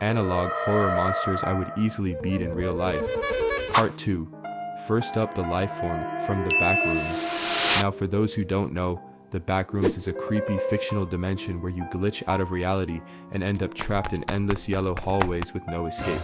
Analog horror monsters I would easily beat in real life. Part 2. First up, the Lifeform from the Backrooms. Now for those who don't know, the Backrooms is a creepy fictional dimension where you glitch out of reality and end up trapped in endless yellow hallways with no escape.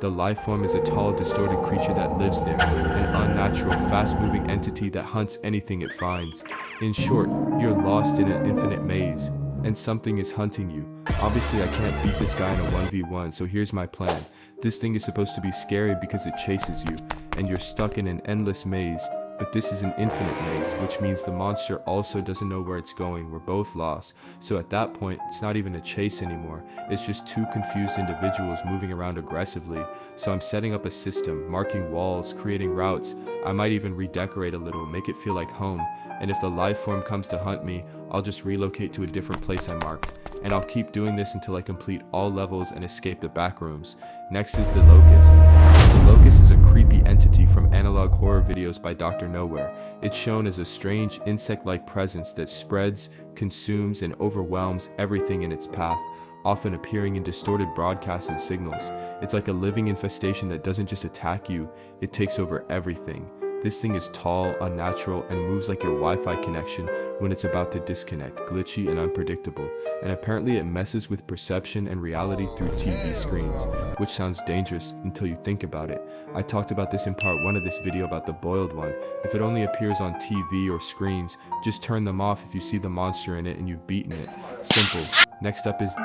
The Lifeform is a tall, distorted creature that lives there, an unnatural, fast-moving entity that hunts anything it finds. In short, you're lost in an infinite maze, and something is hunting you. Obviously I can't beat this guy in a 1v1, so here's my plan. This thing is supposed to be scary because it chases you, and you're stuck in an endless maze, but this is an infinite maze, which means the monster also doesn't know where it's going. We're both lost, so at that point, it's not even a chase anymore. It's just two confused individuals moving around aggressively. So I'm setting up a system, marking walls, creating routes. I might even redecorate a little, make it feel like home, and if the Lifeform comes to hunt me, I'll just relocate to a different place I marked. And I'll keep doing this until I complete all levels and escape the Backrooms. Next is the Locust. The Locust is a creepy entity from analog horror videos by Dr. Nowhere. It's shown as a strange insect-like presence that spreads, consumes, and overwhelms everything in its path, often appearing in distorted broadcasts and signals. It's like a living infestation that doesn't just attack you, it takes over everything. This thing is tall, unnatural, and moves like your Wi-Fi connection when it's about to disconnect, glitchy and unpredictable. And apparently it messes with perception and reality through TV screens, which sounds dangerous until you think about it. I talked about this in part 1 of this video about the boiled one. If it only appears on TV or screens, just turn them off if you see the monster in it and you've beaten it. Simple. Next up is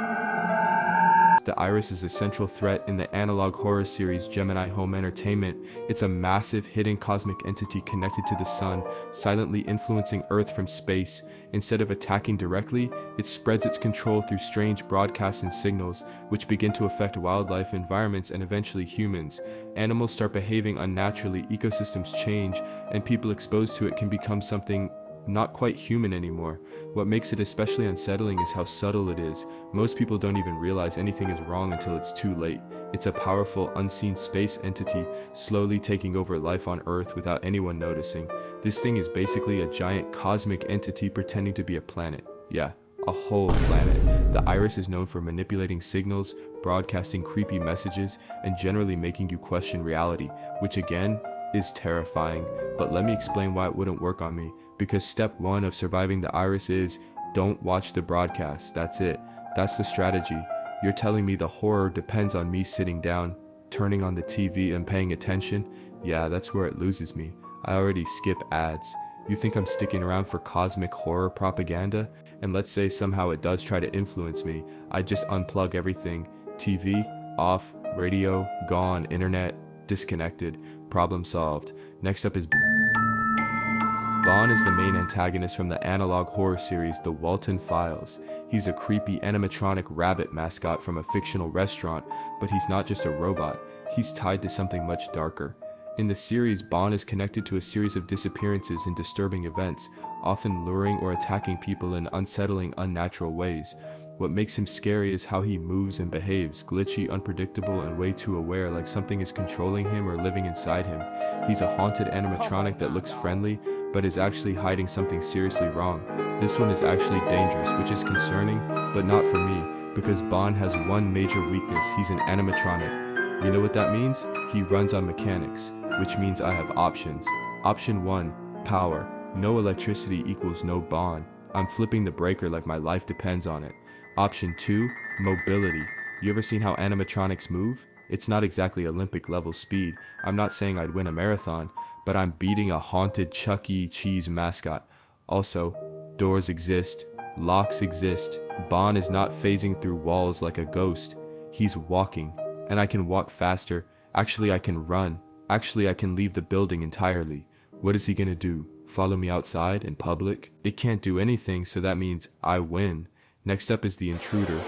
the Iris is a central threat in the analog horror series Gemini Home Entertainment. It's a massive, hidden cosmic entity connected to the sun, silently influencing Earth from space. Instead of attacking directly, it spreads its control through strange broadcasts and signals, which begin to affect wildlife, environments, and eventually humans. Animals start behaving unnaturally, ecosystems change, and people exposed to it can become something not quite human anymore. What makes it especially unsettling is how subtle it is. Most people don't even realize anything is wrong until it's too late. It's a powerful, unseen space entity slowly taking over life on Earth without anyone noticing. This thing is basically a giant cosmic entity pretending to be a planet. Yeah, a whole planet. The Iris is known for manipulating signals, broadcasting creepy messages, and generally making you question reality, which again is terrifying. But let me explain why it wouldn't work on me. Because step 1 of surviving the Iris is, don't watch the broadcast. That's it. That's the strategy. You're telling me the horror depends on me sitting down, turning on the TV and paying attention? Yeah, that's where it loses me. I already skip ads. You think I'm sticking around for cosmic horror propaganda? And let's say somehow it does try to influence me. I just unplug everything. TV, off, radio, gone, internet, disconnected. Problem solved. Next up is Bon is the main antagonist from the analog horror series The Walten Files. He's a creepy animatronic rabbit mascot from a fictional restaurant, but he's not just a robot, he's tied to something much darker. In the series, Bon is connected to a series of disappearances and disturbing events, often luring or attacking people in unsettling, unnatural ways. What makes him scary is how he moves and behaves, glitchy, unpredictable, and way too aware, like something is controlling him or living inside him. He's a haunted animatronic that looks friendly, but is actually hiding something seriously wrong. This one is actually dangerous, which is concerning, but not for me, because Bon has one major weakness: he's an animatronic. You know what that means? He runs on mechanics, which means I have options. Option 1, power. No electricity equals no Bon. I'm flipping the breaker like my life depends on it. Option 2, mobility. You ever seen how animatronics move? It's not exactly Olympic level speed. I'm not saying I'd win a marathon, but I'm beating a haunted Chuck E. Cheese mascot. Also, doors exist, locks exist. Bon is not phasing through walls like a ghost. He's walking, and I can walk faster. Actually, I can run. Actually, I can leave the building entirely. What is he gonna do? Follow me outside in public? It can't do anything, so that means I win. Next up is the Intruder.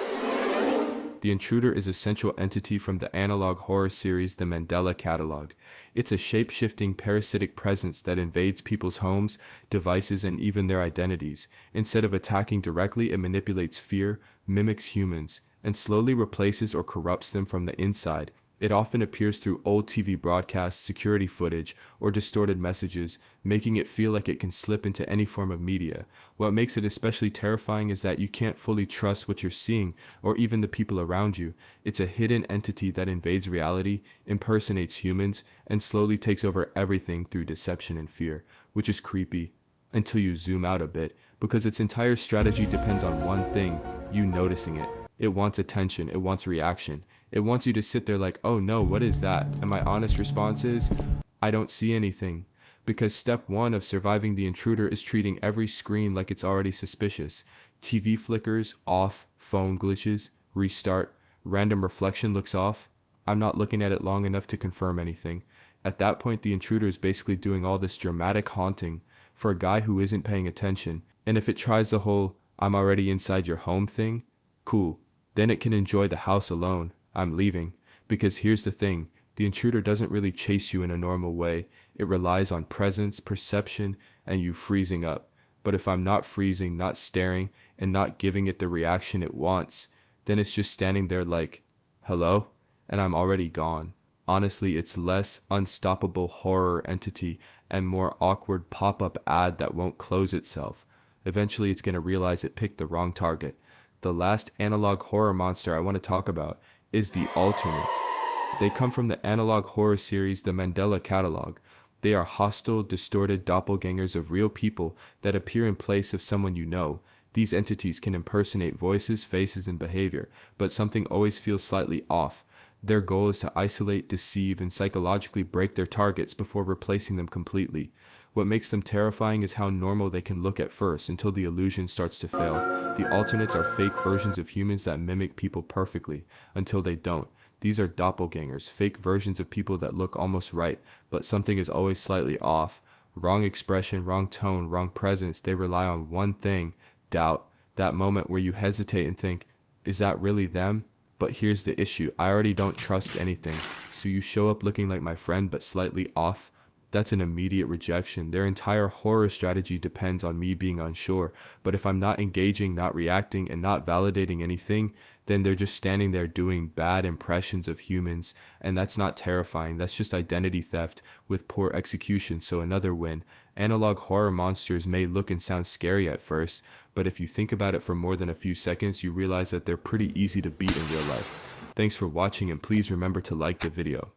The Intruder is a central entity from the analog horror series The Mandela Catalog. It's a shape-shifting parasitic presence that invades people's homes, devices, and even their identities. Instead of attacking directly, it manipulates fear, mimics humans, and slowly replaces or corrupts them from the inside. It often appears through old TV broadcasts, security footage, or distorted messages, making it feel like it can slip into any form of media. What makes it especially terrifying is that you can't fully trust what you're seeing or even the people around you. It's a hidden entity that invades reality, impersonates humans, and slowly takes over everything through deception and fear, which is creepy until you zoom out a bit, because its entire strategy depends on one thing: you noticing it. It wants attention, it wants reaction. It wants you to sit there like, oh no, what is that? And my honest response is, I don't see anything. Because step one of surviving the intruder is treating every screen like it's already suspicious. TV flickers, off, phone glitches, restart, random reflection looks off. I'm not looking at it long enough to confirm anything. At that point, the intruder is basically doing all this dramatic haunting for a guy who isn't paying attention. And if it tries the whole, I'm already inside your home thing, cool. Then it can enjoy the house alone. I'm leaving. Because here's the thing, the intruder doesn't really chase you in a normal way. It relies on presence, perception, and you freezing up. But if I'm not freezing, not staring, and not giving it the reaction it wants, then it's just standing there like, hello? And I'm already gone. Honestly, it's less unstoppable horror entity and more awkward pop-up ad that won't close itself. Eventually it's going to realize it picked the wrong target. The last analog horror monster I want to talk about is the alternates. They come from the analog horror series The Mandela Catalog. They are hostile, distorted doppelgangers of real people that appear in place of someone you know. These entities can impersonate voices, faces, and behavior, but something always feels slightly off. Their goal is to isolate, deceive, and psychologically break their targets before replacing them completely. What makes them terrifying is how normal they can look at first until the illusion starts to fail. The alternates are fake versions of humans that mimic people perfectly, until they don't. These are doppelgangers, fake versions of people that look almost right, but something is always slightly off. Wrong expression, wrong tone, wrong presence. They rely on one thing: doubt. That moment where you hesitate and think, is that really them? But here's the issue, I already don't trust anything. So you show up looking like my friend but slightly off. That's an immediate rejection. Their entire horror strategy depends on me being unsure. But if I'm not engaging, not reacting, and not validating anything, then they're just standing there doing bad impressions of humans. And that's not terrifying. That's just identity theft with poor execution. So another win. Analog horror monsters may look and sound scary at first, but if you think about it for more than a few seconds, you realize that they're pretty easy to beat in real life. Thanks for watching, and please remember to like the video.